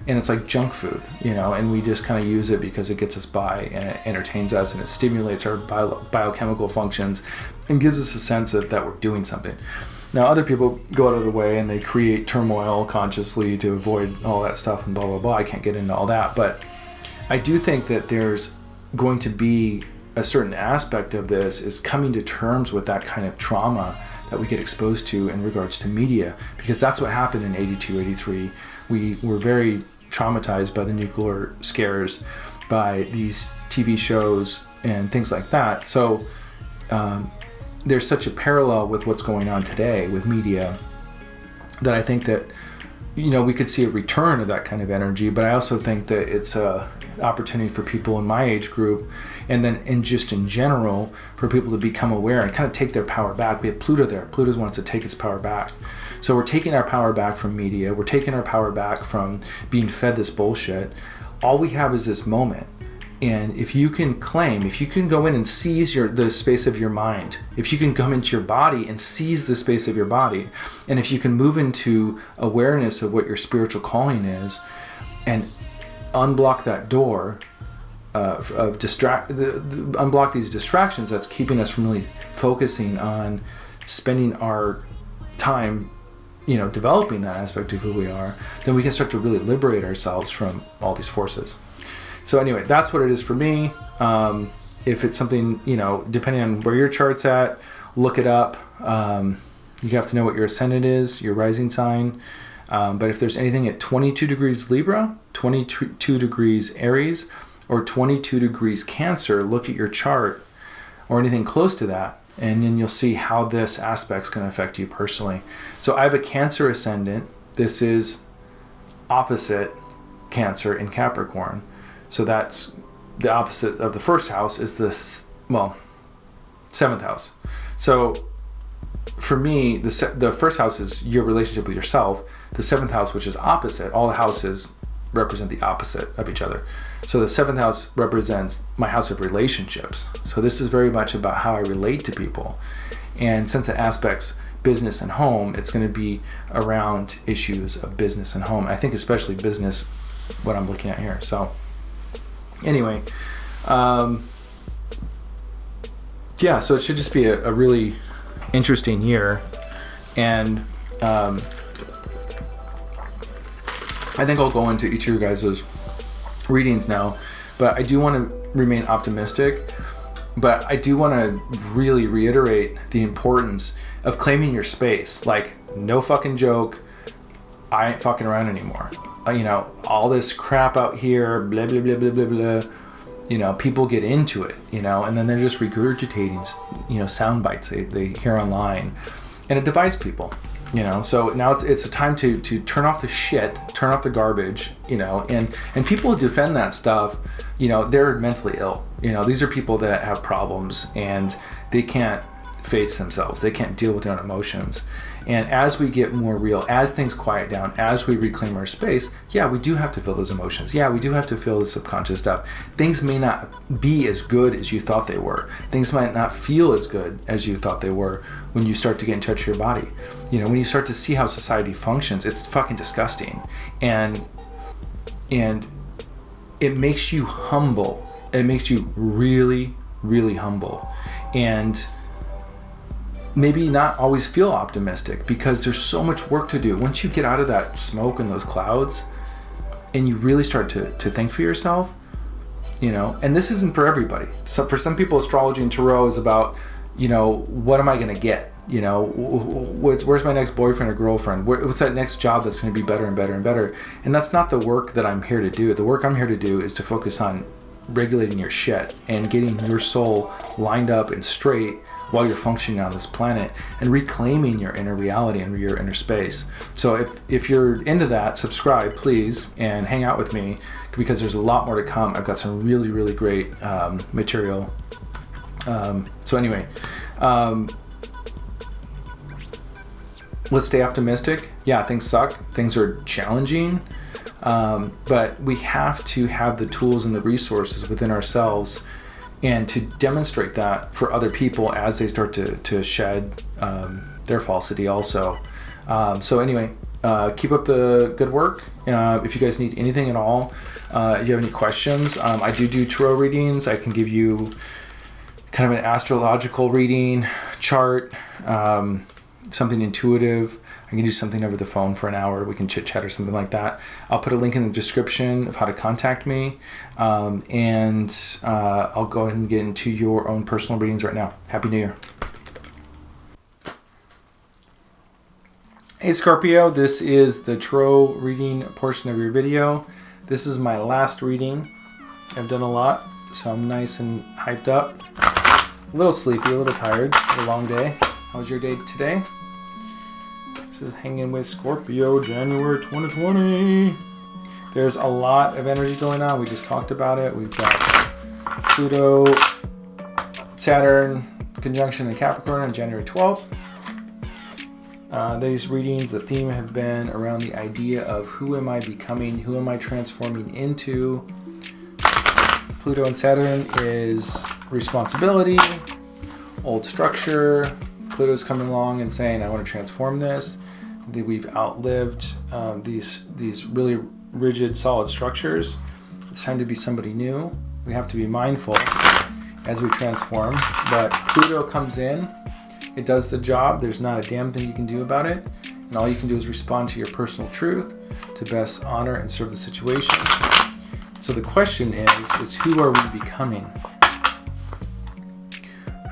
And it's like junk food, you know, and we just kind of use it because it gets us by and it entertains us and it stimulates our biochemical functions and gives us a sense of that we're doing something. Now, other people go out of the way and they create turmoil consciously to avoid all that stuff and blah, blah, blah. I can't get into all that. But I do think that there's going to be a certain aspect of this is coming to terms with that kind of trauma that we get exposed to in regards to media. Because that's what happened in 82, 83. We were very traumatized by the nuclear scares, by these TV shows and things like that. So there's such a parallel with what's going on today with media that I think that, you know, we could see a return of that kind of energy. But I also think that it's a opportunity for people in my age group, and then just in general for people to become aware and kind of take their power back. We have Pluto there. Pluto wants to take its power back. So we're taking our power back from media. We're taking our power back from being fed this bullshit. All we have is this moment. And if you can go in and seize the space of your mind, if you can come into your body and seize the space of your body, and if you can move into awareness of what your spiritual calling is, and unblock that door unblock these distractions that's keeping us from really focusing on spending our time, you know, developing that aspect of who we are, then we can start to really liberate ourselves from all these forces. So anyway, that's what it is for me. If it's something, you know, depending on where your chart's at, look it up. You have to know what your ascendant is, your rising sign. But if there's anything at 22 degrees Libra, 22 degrees Aries, or 22 degrees Cancer, look at your chart or anything close to that, and then you'll see how this aspect's going to affect you personally. So I have a Cancer ascendant. This is opposite Cancer in Capricorn. So that's the opposite of the first house is this, well, 7th house. So for me, the first house is your relationship with yourself. The 7th house, which is opposite, all the houses represent the opposite of each other. So the 7th house represents my house of relationships. So this is very much about how I relate to people. And since it aspects business and home, it's going to be around issues of business and home. I think especially business, what I'm looking at here. So anyway, yeah, so it should just be a really interesting year. And I think I'll go into each of your guys' readings now, but I do want to remain optimistic, but I do want to really reiterate the importance of claiming your space. Like, no fucking joke, I ain't fucking around anymore. You know, all this crap out here, blah, blah, blah, blah, blah, blah. You know, people get into it, you know, and then they're just regurgitating, you know, sound bites they hear online, and it divides people. You know, so now it's a time to turn off the shit, turn off the garbage, you know, and people who defend that stuff, you know, they're mentally ill. You know, these are people that have problems and they can't face themselves. They can't deal with their own emotions. And as we get more real, as things quiet down, as we reclaim our space, yeah, we do have to feel those emotions. Yeah, we do have to feel the subconscious stuff. Things may not be as good as you thought they were. Things might not feel as good as you thought they were when you start to get in touch with your body. You know, when you start to see how society functions, it's fucking disgusting. And it makes you humble. It makes you really, really humble. And maybe not always feel optimistic because there's so much work to do. Once you get out of that smoke and those clouds and you really start to think for yourself, you know, and this isn't for everybody. So for some people, astrology and tarot is about, you know, what am I going to get? You know, where's my next boyfriend or girlfriend? What's that next job that's going to be better and better and better? And that's not the work that I'm here to do. The work I'm here to do is to focus on regulating your shit and getting your soul lined up and straight while you're functioning on this planet and reclaiming your inner reality and your inner space. So if you're into that, subscribe, please, and hang out with me because there's a lot more to come. I've got some really, really great material. So anyway, let's stay optimistic. Yeah, things suck. Things are challenging. But we have to have the tools and the resources within ourselves and to demonstrate that for other people as they start to shed their falsity also. So anyway, keep up the good work. If you guys need anything at all, if you have any questions, I do tarot readings. I can give you kind of an astrological reading, chart, something intuitive. I can do something over the phone for an hour. We can chit chat or something like that. I'll put a link in the description of how to contact me. And I'll go ahead and get into your own personal readings right now. Happy New Year. Hey Scorpio, this is the tarot reading portion of your video. This is my last reading. I've done a lot, so I'm nice and hyped up. A little sleepy, a little tired. A long day. How was your day today? This is Hangin with Scorpio, January 2020. There's a lot of energy going on. We just talked about it. We've got Pluto, Saturn, conjunction in Capricorn on January 12th. These readings, the theme have been around the idea of who am I becoming? Who am I transforming into? Pluto and Saturn is responsibility, old structure. Pluto's coming along and saying, I want to transform this. We've outlived these really rigid, solid structures. It's time to be somebody new. We have to be mindful as we transform. But Pluto comes in. It does the job. There's not a damn thing you can do about it. And all you can do is respond to your personal truth to best honor and serve the situation. So the question is who are we becoming?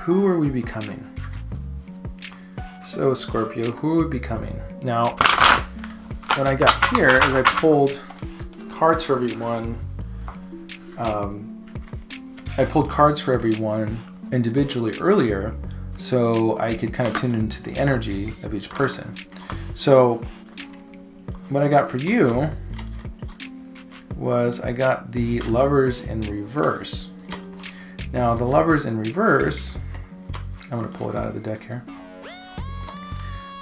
Who are we becoming? So Scorpio, who are we becoming? Now, what I got here is I pulled cards for everyone. I pulled cards for everyone individually earlier so I could kind of tune into the energy of each person. So what I got for you was I got the Lovers in reverse. Now the Lovers in reverse, I'm going to pull it out of the deck here.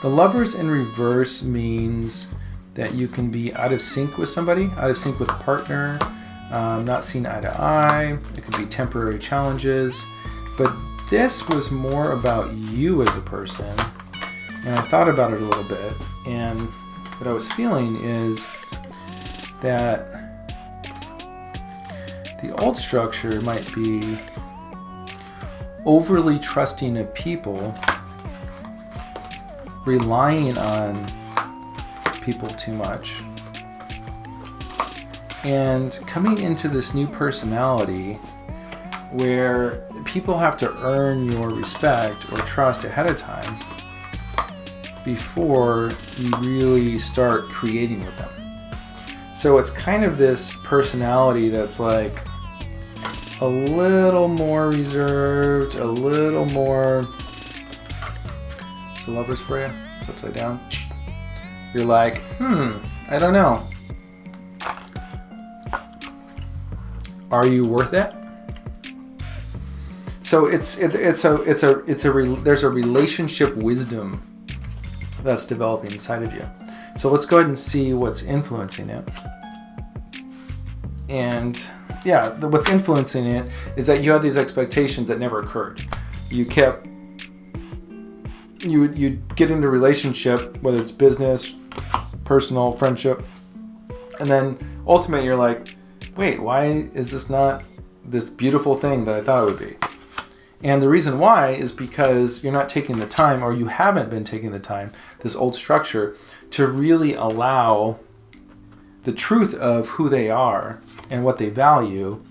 The Lovers in reverse means that you can be out of sync with somebody, out of sync with a partner, not seeing eye to eye. It could be temporary challenges. But this was more about you as a person. And I thought about it a little bit. And what I was feeling is that the old structure might be overly trusting of people, relying on people too much, and coming into this new personality where people have to earn your respect or trust ahead of time before you really start creating with them. So it's kind of this personality that's like a little more reserved, a little more. It's the Lovers for you. It's upside down. you're like, I don't know. Are you worth it? So there's a relationship wisdom that's developing inside of you. So let's go ahead and see what's influencing it. And yeah, what's influencing it is that you had these expectations that never occurred. You get into a relationship, whether it's business, personal, friendship, and then ultimately you're like, wait, why is this not this beautiful thing that I thought it would be? And the reason why is because you're not taking the time, or you haven't been taking the time, this old structure, to really allow the truth of who they are and what they value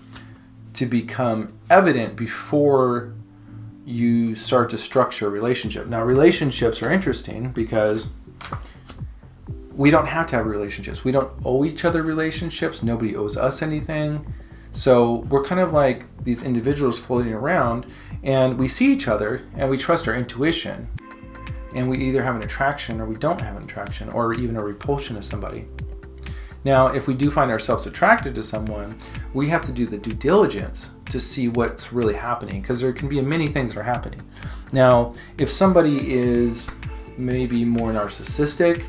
to become evident before you start to structure a relationship. Now, relationships are interesting because we don't have to have relationships. We don't owe each other relationships. Nobody owes us anything. So we're kind of like these individuals floating around, and we see each other and we trust our intuition, and we either have an attraction or we don't have an attraction, or even a repulsion to somebody. Now, if we do find ourselves attracted to someone, we have to do the due diligence to see what's really happening, because there can be many things that are happening. Now, if somebody is maybe more narcissistic,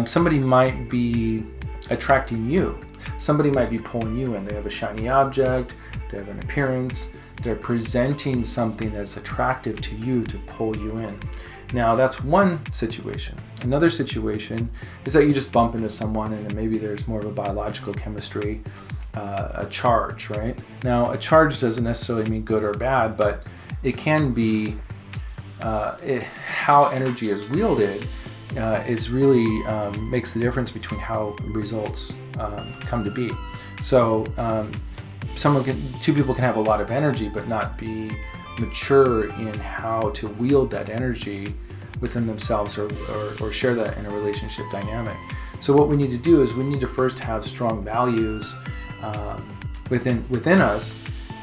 somebody might be attracting you. Somebody might be pulling you in. They have a shiny object, they have an appearance, they're presenting something that's attractive to you to pull you in. Now, that's one situation. Another situation is that you just bump into someone and then maybe there's more of a biological chemistry, a charge, right? Now, a charge doesn't necessarily mean good or bad, but it can be how energy is wielded is really makes the difference between how results come to be. So two people can have a lot of energy but not be mature in how to wield that energy within themselves or share that in a relationship dynamic. So what we need to do is we need to first have strong values within us,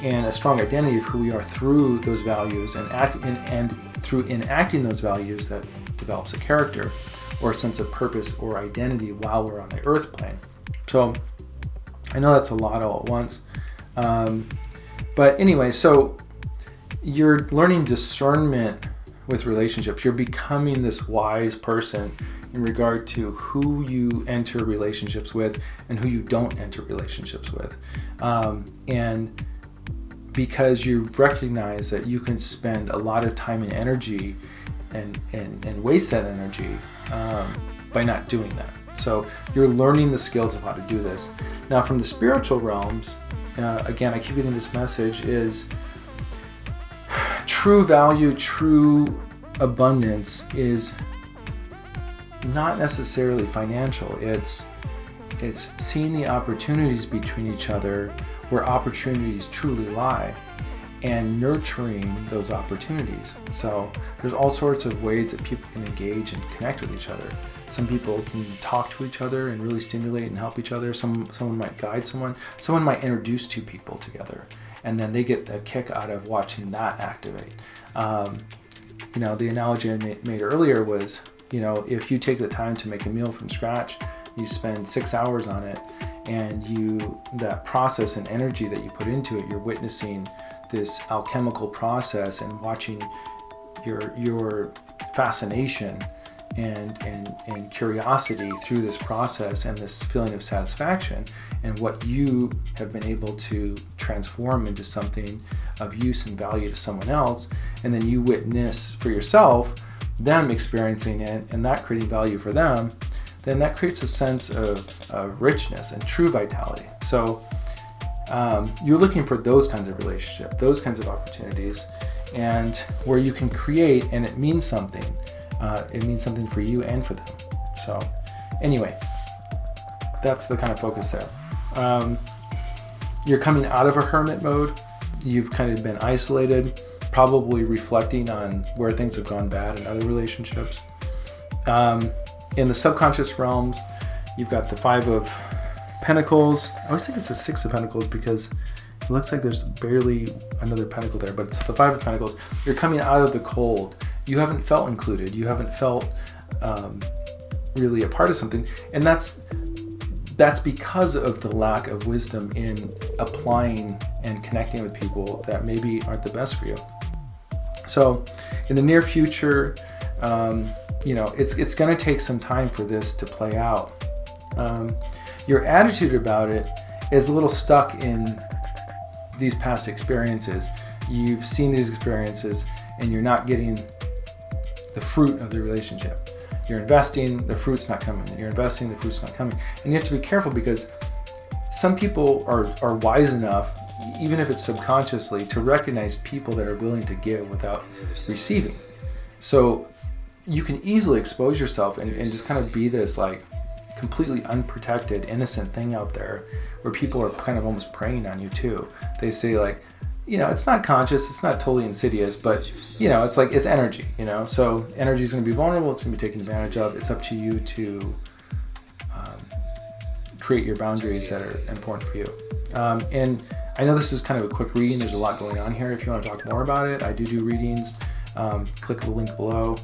and a strong identity of who we are through those values, and through enacting those values that develops a character or a sense of purpose or identity while we're on the earth plane. So I know that's a lot all at once. But anyway, so you're learning discernment with relationships. You're becoming this wise person in regard to who you enter relationships with and who you don't enter relationships with. And because you recognize that you can spend a lot of time and energy and waste that energy by not doing that. So you're learning the skills of how to do this. Now, from the spiritual realms, again, I keep getting this message, is true value, true abundance is not necessarily financial. It's seeing the opportunities between each other where opportunities truly lie, and nurturing those opportunities. So there's all sorts of ways that people can engage and connect with each other. Some people can talk to each other and really stimulate and help each other. Someone might guide someone. Someone might introduce two people together, and then they get the kick out of watching that activate. The analogy I made earlier was, if you take the time to make a meal from scratch, you spend 6 hours on it, and that process and energy that you put into it, you're witnessing this alchemical process and watching your fascination and curiosity through this process, and this feeling of satisfaction, and what you have been able to transform into something of use and value to someone else, and then you witness for yourself them experiencing it and that creating value for them, then that creates a sense of richness and true vitality. So you're looking for those kinds of relationships, those kinds of opportunities, and where you can create and it means something. It means something for you and for them. So anyway, that's the kind of focus there. You're coming out of a hermit mode. You've kind of been isolated, probably reflecting on where things have gone bad in other relationships. In the subconscious realms, you've got the 5 of Pentacles. I always think it's the 6 of Pentacles because it looks like there's barely another pentacle there, but it's the 5 of Pentacles. You're coming out of the cold. You haven't felt included. You haven't felt really a part of something. And that's because of the lack of wisdom in applying and connecting with people that maybe aren't the best for you. So in the near future, it's going to take some time for this to play out. Your attitude about it is a little stuck in these past experiences. You've seen these experiences and you're not getting the fruit of the relationship. You're investing, the fruit's not coming. You're investing, the fruit's not coming. And you have to be careful, because some people are wise enough, even if it's subconsciously, to recognize people that are willing to give without receiving. So you can easily expose yourself and just kind of be this like completely unprotected, innocent thing out there where people are kind of almost preying on you too. They say like, it's not conscious, it's not totally insidious, but it's like, it's energy, so energy is going to be vulnerable, it's going to be taken advantage of. It's up to you to create your boundaries that are important for you. And I know this is kind of a quick reading, there's a lot going on here. If you want to talk more about it, I do readings. Click the link below.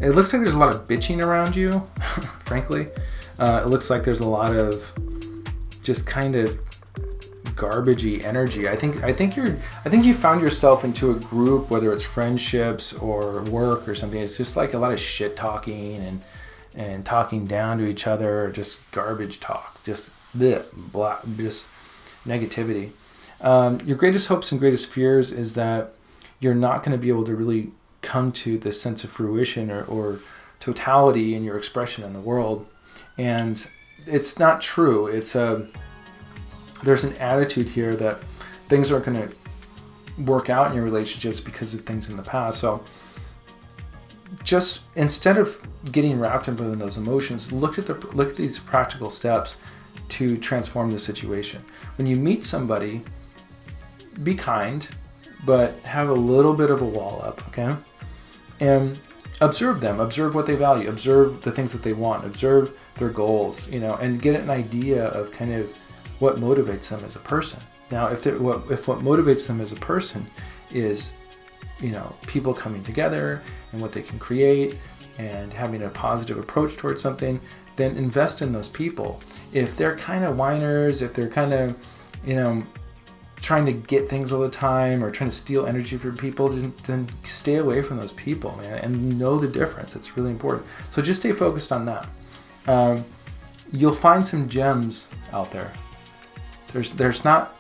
It looks like there's a lot of bitching around you, frankly. It looks like there's a lot of just kind of garbagey energy. I think you found yourself into a group, whether it's friendships or work or something. It's just like a lot of shit talking and talking down to each other, or just garbage talk, just just negativity. Your greatest hopes and greatest fears is that you're not going to be able to really come to this sense of fruition or totality in your expression in the world. And it's not true. There's an attitude here that things aren't going to work out in your relationships because of things in the past. So just instead of getting wrapped up in those emotions, look at these practical steps to transform the situation. When you meet somebody, be kind, but have a little bit of a wall up, okay? And observe them, observe what they value, observe the things that they want, observe their goals, and get an idea of kind of what motivates them as a person. Now, if what motivates them as a person is, people coming together and what they can create and having a positive approach towards something, then invest in those people. If they're kind of whiners, if they're kind of, trying to get things all the time or trying to steal energy from people, then stay away from those people, man, and know the difference. It's really important. So just stay focused on that. You'll find some gems out there. There's not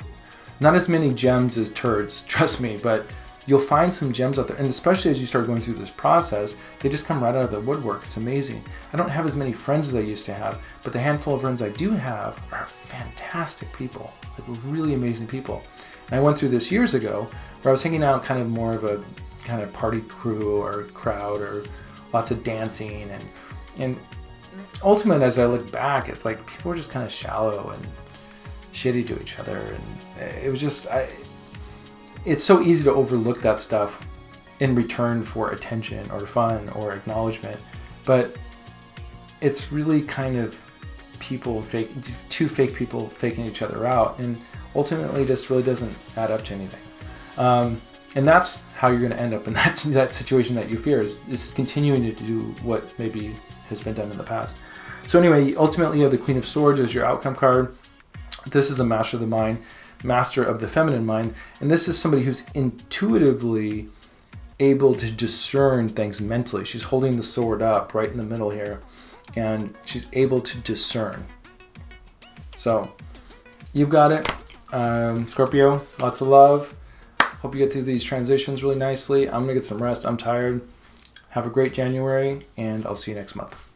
as many gems as turds, trust me, but you'll find some gems out there. And especially as you start going through this process, they just come right out of the woodwork. It's amazing. I don't have as many friends as I used to have, but the handful of friends I do have are fantastic people, like really amazing people. And I went through this years ago where I was hanging out kind of more of a kind of party crew or crowd, or lots of dancing. And ultimately, as I look back, it's like people were just kind of shallow and shitty to each other. And it was just, it's so easy to overlook that stuff in return for attention or fun or acknowledgement, but it's really kind of two fake people faking each other out, and ultimately just really doesn't add up to anything. And that's how you're going to end up in that situation that you fear, is continuing to do what maybe has been done in the past. So anyway, ultimately you have the Queen of Swords as your outcome card. This is a master of the mind, master of the feminine mind, and this is somebody who's intuitively able to discern things mentally. She's holding the sword up right in the middle here, and she's able to discern. So you've got it, Scorpio. Lots of love. Hope you get through these transitions really nicely. I'm gonna get some rest. I'm tired. Have a great January, and I'll see you next month.